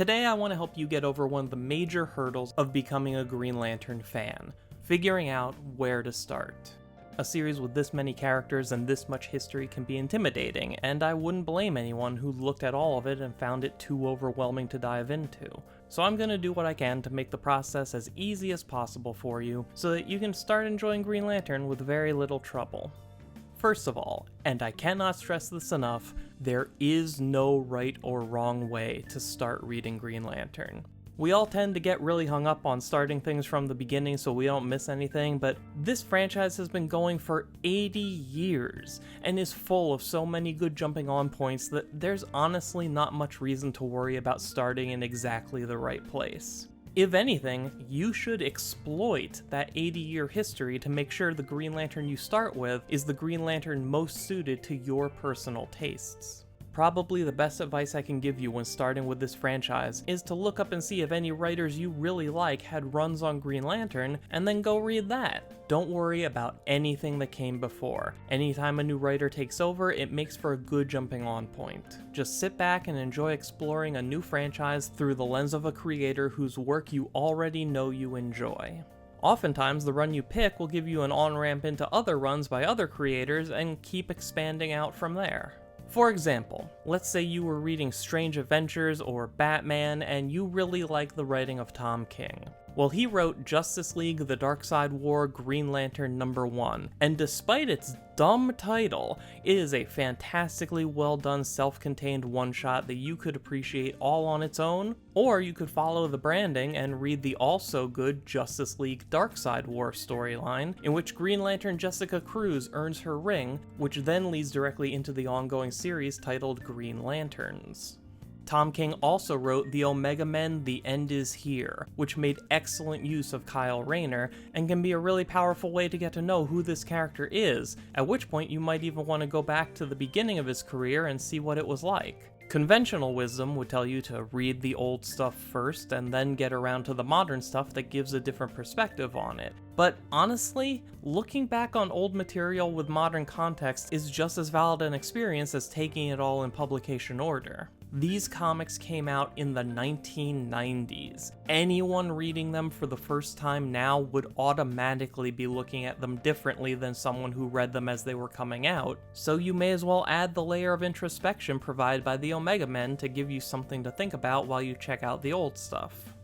Today I want to help you get over one of the major hurdles of becoming a Green Lantern fan, figuring out where to start. A series with this many characters and this much history can be intimidating, and I wouldn't blame anyone who looked at all of it and found it too overwhelming to dive into. So I'm gonna do what I can to make the process as easy as possible for you, so that you can start enjoying Green Lantern with very little trouble. First of all, and I cannot stress this enough, there is no right or wrong way to start reading Green Lantern. We all tend to get really hung up on starting things from the beginning so we don't miss anything, but this franchise has been going for 80 years and is full of so many good jumping on points that there's honestly not much reason to worry about starting in exactly the right place. If anything, you should exploit that 80-year history to make sure the Green Lantern you start with is the Green Lantern most suited to your personal tastes. Probably the best advice I can give you when starting with this franchise is to look up and see if any writers you really like had runs on Green Lantern, and then go read that. Don't worry about anything that came before. Anytime a new writer takes over, it makes for a good jumping on point. Just sit back and enjoy exploring a new franchise through the lens of a creator whose work you already know you enjoy. Oftentimes, the run you pick will give you an on-ramp into other runs by other creators and keep expanding out from there. For example, let's say you were reading Strange Adventures or Batman and you really like the writing of Tom King. Well, he wrote Justice League The Darkseid War Green Lantern #1, and despite its dumb title, it is a fantastically well done self-contained one-shot that you could appreciate all on its own, or you could follow the branding and read the also good Justice League Darkseid War storyline, in which Green Lantern Jessica Cruz earns her ring, which then leads directly into the ongoing series titled Green Lanterns. Tom King also wrote The Omega Men: The End Is Here, which made excellent use of Kyle Rayner, and can be a really powerful way to get to know who this character is, at which point you might even want to go back to the beginning of his career and see what it was like. Conventional wisdom would tell you to read the old stuff first and then get around to the modern stuff that gives a different perspective on it. But honestly, looking back on old material with modern context is just as valid an experience as taking it all in publication order. These comics came out in the 1990s. Anyone reading them for the first time now would automatically be looking at them differently than someone who read them as they were coming out, so you may as well add the layer of introspection provided by the Omega Men to give you something to think about while you check out the old stuff.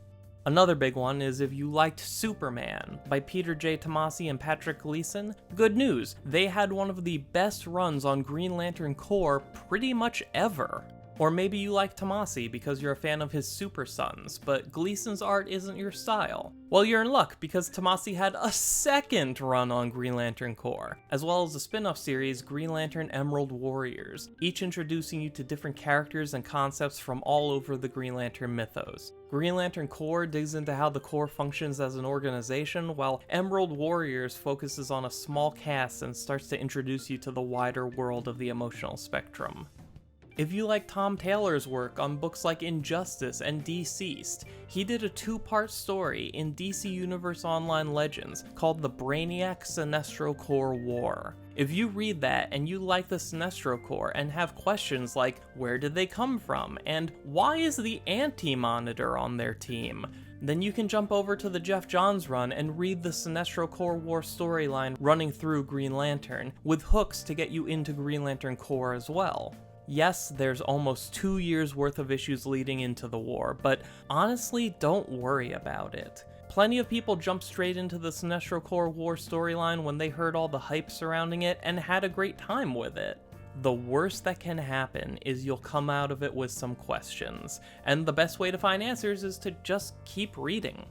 Another big one is if you liked Superman by Peter J. Tomasi and Patrick Gleason. Good news, they had one of the best runs on Green Lantern Corps pretty much ever. Or maybe you like Tomasi because you're a fan of his Super Sons, but Gleason's art isn't your style. Well, you're in luck because Tomasi had a second run on Green Lantern Corps, as well as a spin-off series, Green Lantern Emerald Warriors, each introducing you to different characters and concepts from all over the Green Lantern mythos. Green Lantern Corps digs into how the Corps functions as an organization, while Emerald Warriors focuses on a small cast and starts to introduce you to the wider world of the emotional spectrum. If you like Tom Taylor's work on books like Injustice and Deceased, he did a two-part story in DC Universe Online Legends called The Brainiac Sinestro Corps War. If you read that and you like the Sinestro Corps and have questions like where did they come from and why is the Anti-Monitor on their team, then you can jump over to the Geoff Johns run and read the Sinestro Corps War storyline running through Green Lantern, with hooks to get you into Green Lantern Corps as well. Yes, there's almost 2 years worth of issues leading into the war, but honestly, don't worry about it. Plenty of people jumped straight into the Sinestro Corps War storyline when they heard all the hype surrounding it and had a great time with it. The worst that can happen is you'll come out of it with some questions, and the best way to find answers is to just keep reading.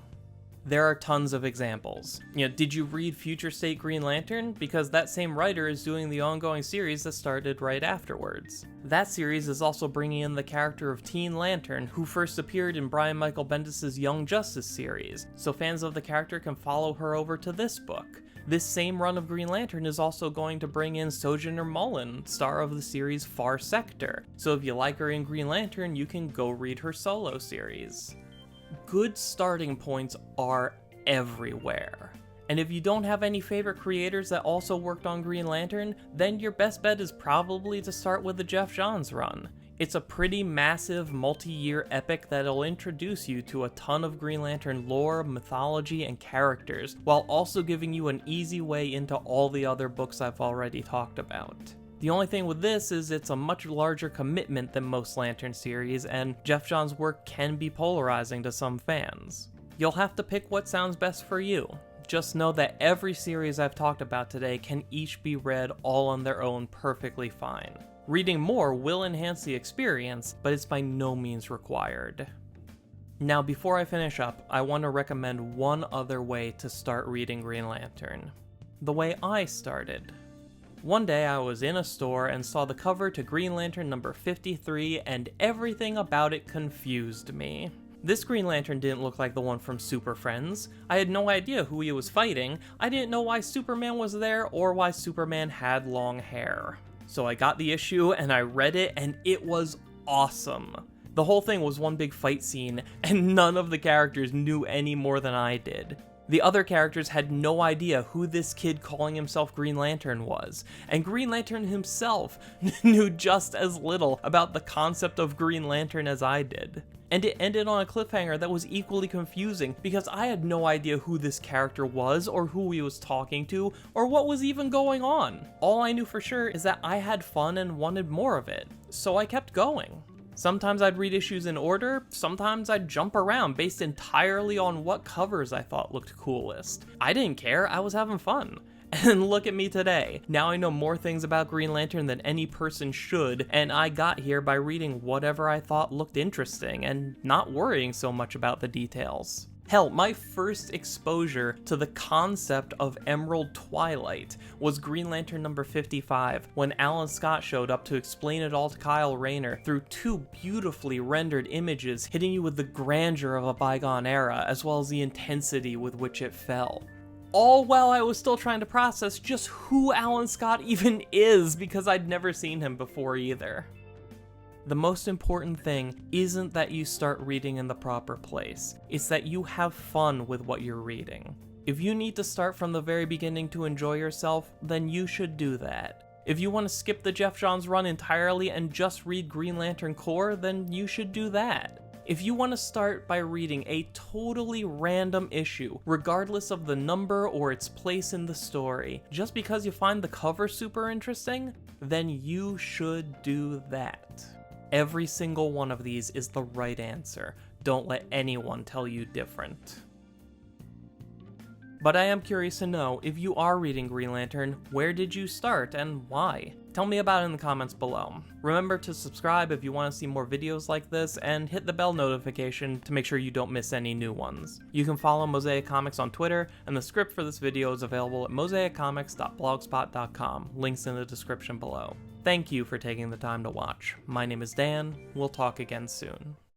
There are tons of examples. Did you read Future State Green Lantern? Because that same writer is doing the ongoing series that started right afterwards. That series is also bringing in the character of Teen Lantern, who first appeared in Brian Michael Bendis' Young Justice series, so fans of the character can follow her over to this book. This same run of Green Lantern is also going to bring in Sojourner Mullen, star of the series Far Sector, so if you like her in Green Lantern, you can go read her solo series. Good starting points are everywhere. And if you don't have any favorite creators that also worked on Green Lantern, then your best bet is probably to start with the Geoff Johns run. It's a pretty massive, multi-year epic that'll introduce you to a ton of Green Lantern lore, mythology, and characters, while also giving you an easy way into all the other books I've already talked about. The only thing with this is it's a much larger commitment than most Lantern series, and Geoff Johns' work can be polarizing to some fans. You'll have to pick what sounds best for you. Just know that every series I've talked about today can each be read all on their own perfectly fine. Reading more will enhance the experience, but it's by no means required. Now, before I finish up, I want to recommend one other way to start reading Green Lantern. The way I started. One day I was in a store and saw the cover to Green Lantern number 53, and everything about it confused me. This Green Lantern didn't look like the one from Super Friends. I had no idea who he was fighting. I didn't know why Superman was there or why Superman had long hair. So I got the issue and I read it, and it was awesome. The whole thing was one big fight scene, and none of the characters knew any more than I did. The other characters had no idea who this kid calling himself Green Lantern was, and Green Lantern himself knew just as little about the concept of Green Lantern as I did. And it ended on a cliffhanger that was equally confusing, because I had no idea who this character was, or who he was talking to, or what was even going on. All I knew for sure is that I had fun and wanted more of it, so I kept going. Sometimes I'd read issues in order, sometimes I'd jump around based entirely on what covers I thought looked coolest. I didn't care, I was having fun. And look at me today. Now I know more things about Green Lantern than any person should, and I got here by reading whatever I thought looked interesting and not worrying so much about the details. Hell, my first exposure to the concept of Emerald Twilight was Green Lantern number 55, when Alan Scott showed up to explain it all to Kyle Rayner through two beautifully rendered images hitting you with the grandeur of a bygone era, as well as the intensity with which it fell. All while I was still trying to process just who Alan Scott even is, because I'd never seen him before either. The most important thing isn't that you start reading in the proper place, it's that you have fun with what you're reading. If you need to start from the very beginning to enjoy yourself, then you should do that. If you want to skip the Geoff Johns run entirely and just read Green Lantern Corps, then you should do that. If you want to start by reading a totally random issue, regardless of the number or its place in the story, just because you find the cover super interesting, then you should do that. Every single one of these is the right answer. Don't let anyone tell you different. But I am curious to know, if you are reading Green Lantern, where did you start and why? Tell me about it in the comments below. Remember to subscribe if you want to see more videos like this, and hit the bell notification to make sure you don't miss any new ones. You can follow Mosaic Comics on Twitter, and the script for this video is available at mosaiccomics.blogspot.com, links in the description below. Thank you for taking the time to watch. My name is Dan, we'll talk again soon.